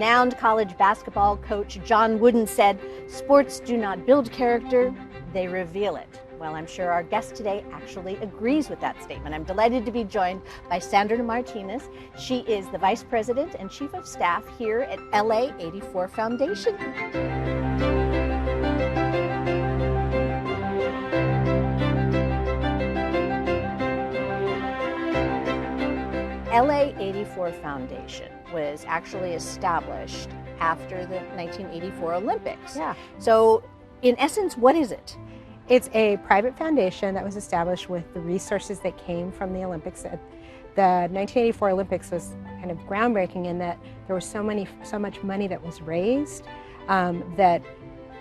Renowned college basketball coach John Wooden said, "Sports do not build character, they reveal it." Well, I'm sure our guest today actually agrees with that statement. I'm delighted to be joined by Sandra Martinez. She is the Vice President and Chief of Staff here at LA84 Foundation. LA84 Foundation was actually established after the 1984 Olympics. Yeah. So, in essence, what is it? It's a private foundation that was established with the resources that came from the Olympics. The 1984 Olympics was kind of groundbreaking in that there was so much money that was raised that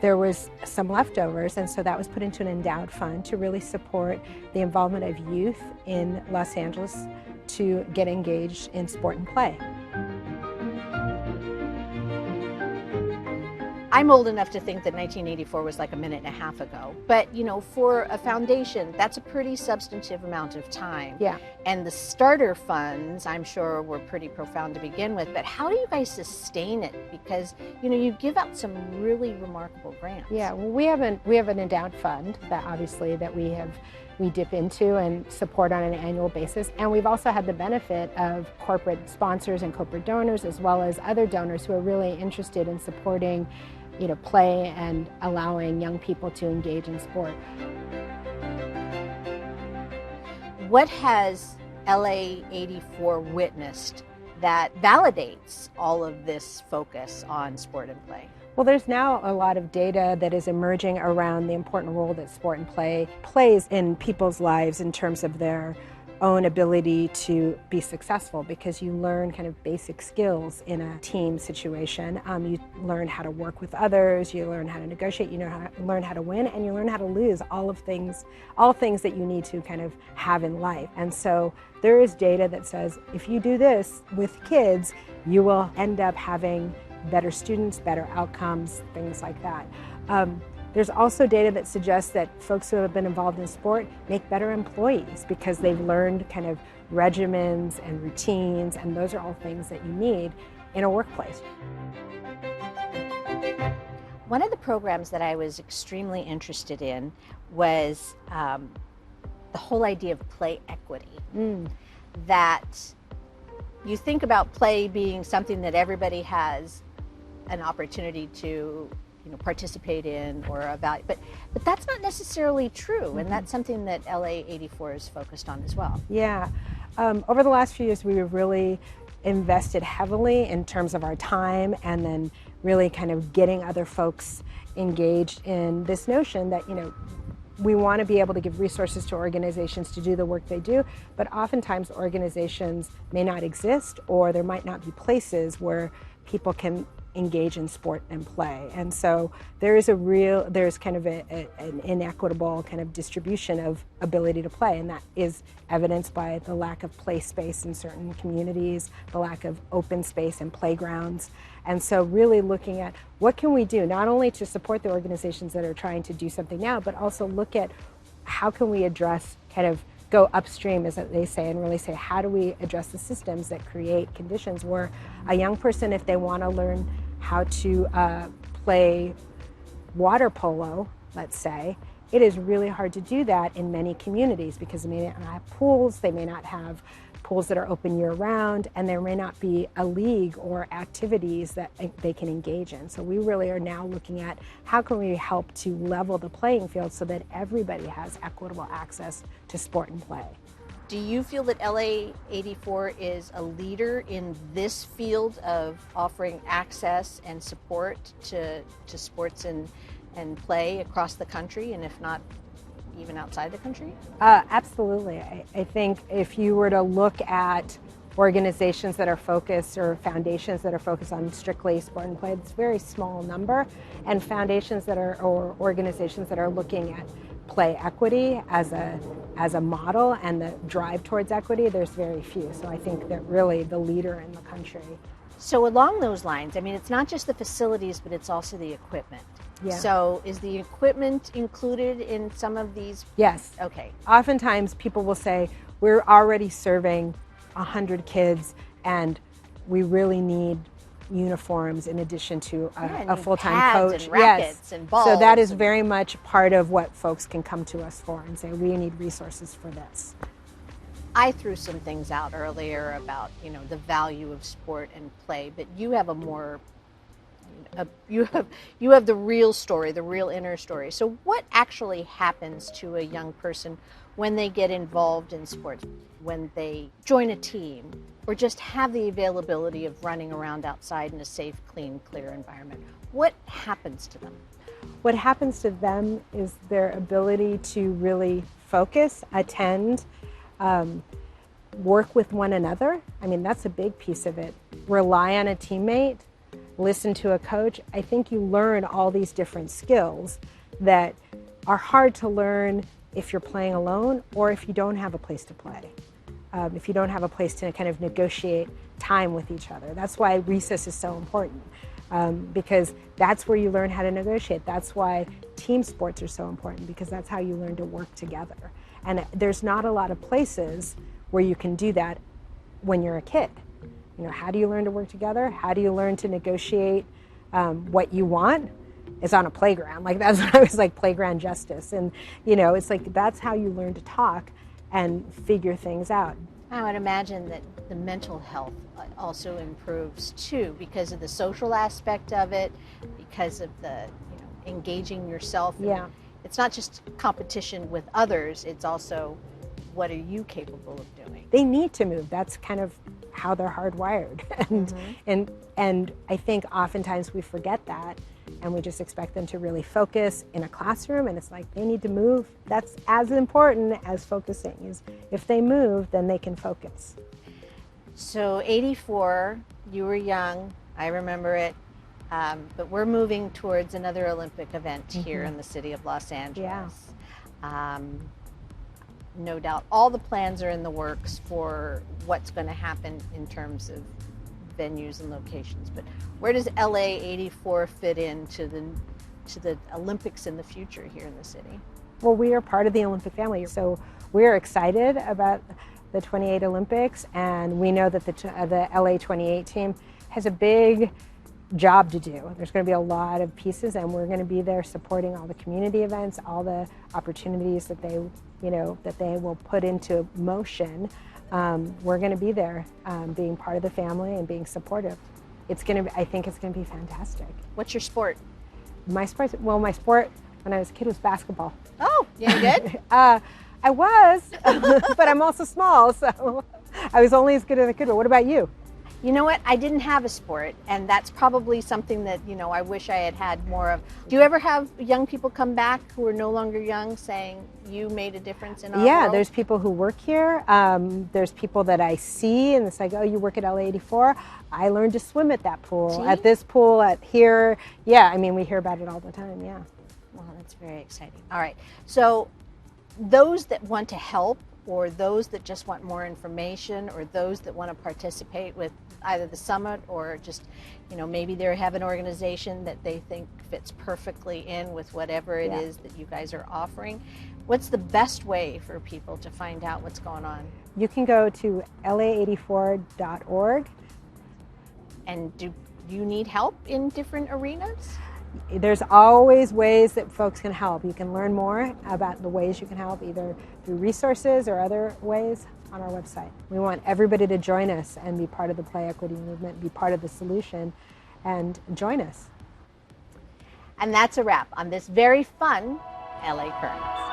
there was some leftovers, and so that was put into an endowed fund to really support the involvement of youth in Los Angeles to get engaged in sport and play. I'm old enough to think that 1984 was like a minute and a half ago, but you know, for a foundation, that's a pretty substantive amount of time. Yeah. And the starter funds, I'm sure, were pretty profound to begin with, but how do you guys sustain it? Because, you know, you give out some really remarkable grants. Yeah, well, we have an endowed fund that obviously that we dip into and support on an annual basis. And we've also had the benefit of corporate sponsors and corporate donors, as well as other donors who are really interested in supporting, you know, play and allowing young people to engage in sport. What has LA84 witnessed that validates all of this focus on sport and play? Well, there's now a lot of data that is emerging around the important role that sport and play plays in people's lives in terms of their own ability to be successful, because you learn kind of basic skills in a team situation. You learn how to work with others, you learn how to negotiate, you learn how to win, and you learn how to lose, all things that you need to kind of have in life. And so there is data that says if you do this with kids, you will end up having better students, better outcomes, things like that. There's also data that suggests that folks who have been involved in sport make better employees because they've learned kind of regimens and routines, and those are all things that you need in a workplace. One of the programs that I was extremely interested in was the whole idea of play equity. That you think about play being something that everybody has an opportunity to, you know, participate in or evaluate, but that's not necessarily true, and that's something that LA84 is focused on as well. Yeah, over the last few years, we've really invested heavily in terms of our time, and then really kind of getting other folks engaged in this notion that, you know, we want to be able to give resources to organizations to do the work they do, but oftentimes organizations may not exist, or there might not be places where people can engage in sport and play. And so there's kind of an inequitable kind of distribution of ability to play, and that is evidenced by the lack of play space in certain communities, the lack of open space and playgrounds. And so really looking at what can we do, not only to support the organizations that are trying to do something now, but also look at how can we address, kind of go upstream, as they say, and really say, how do we address the systems that create conditions where a young person, if they want to learn how to play water polo, let's say, it is really hard to do that in many communities because they may not have pools, they may not have pools that are open year-round, and there may not be a league or activities that they can engage in. So we really are now looking at how can we help to level the playing field so that everybody has equitable access to sport and play. Do you feel that LA84 is a leader in this field of offering access and support to sports and play across the country, and if not even outside the country? Absolutely. I think if you were to look at organizations that are focused, or foundations that are focused on strictly sport and play, it's a very small number, and foundations that are, or organizations that are looking at play equity as a model and the drive towards equity, there's very few. So I think that really the leader in the country. So along those lines, I mean, it's not just the facilities, but it's also the equipment. Yeah. So is the equipment included in some of these? Yes. Okay. Oftentimes people will say, we're already serving 100 kids and we really need uniforms in addition to and a full-time pads coach. and rackets and balls. So that is and- very much part of what folks can come to us for and say, we need resources for this. I threw some things out earlier about, the value of sport and play, but you have a more, you have the real story, the real inner story. So what actually happens to a young person when they get involved in sports, when they join a team, or just have the availability of running around outside in a safe, clean, clear environment? What happens to them? What happens to them is their ability to really focus, attend, work with one another. I mean, that's a big piece of it. Rely on a teammate, listen to a coach. I think you learn all these different skills that are hard to learn if you're playing alone or if you don't have a place to play. If you don't have a place to kind of negotiate time with each other. That's why recess is so important, because that's where you learn how to negotiate. That's why team sports are so important, because that's how you learn to work together. And there's not a lot of places where you can do that when you're a kid. How do you learn to work together? How do you learn to negotiate what you want? It's on a playground. Like, that's what I was like, playground justice. And, it's like, that's how you learn to talk and figure things out. I would imagine that the mental health also improves too, because of the social aspect of it, because of the engaging yourself. Yeah. It's not just competition with others, it's also what are you capable of doing. They need to move. That's kind of how they're hardwired. And I think oftentimes we forget that, and we just expect them to really focus in a classroom, and it's like they need to move. That's as important as focusing. Is if they move, then they can focus. So 84, you were young, I remember it, but we're moving towards another Olympic event here in the city of Los Angeles. Yeah. No doubt all the plans are in the works for what's going to happen in terms of venues and locations, but where does LA84 fit into the Olympics in the future here in the city? Well, we are part of the Olympic family, so we're excited about the 28 Olympics, and we know that the LA28 team has a big job to do. There's going to be a lot of pieces, and we're going to be there supporting all the community events, all the opportunities that they will put into motion. We're going to be there, being part of the family and being supportive. I think it's going to be fantastic. What's your sport? My sport when I was a kid was basketball. Oh, you good? I was, but I'm also small, so I was only as good as I could. But what about you? You know what? I didn't have a sport, and that's probably something that, I wish I had had more of. Do you ever have young people come back who are no longer young saying, you made a difference in our world? There's people who work here. There's people that I see, and it's like, oh, you work at LA84? I learned to swim at that pool, See? at this pool, at here. Yeah, I mean, we hear about it all the time, yeah. Well, that's very exciting. All right. So those that want to help, or those that just want more information, or those that want to participate with either the summit or just, maybe they have an organization that they think fits perfectly in with whatever it is that you guys are offering. What's the best way for people to find out what's going on? You can go to LA84.org. And do you need help in different arenas? There's always ways that folks can help. You can learn more about the ways you can help, either through resources or other ways, on our website. We want everybody to join us and be part of the play equity movement, be part of the solution, and join us. And that's a wrap on this very fun LA Currents.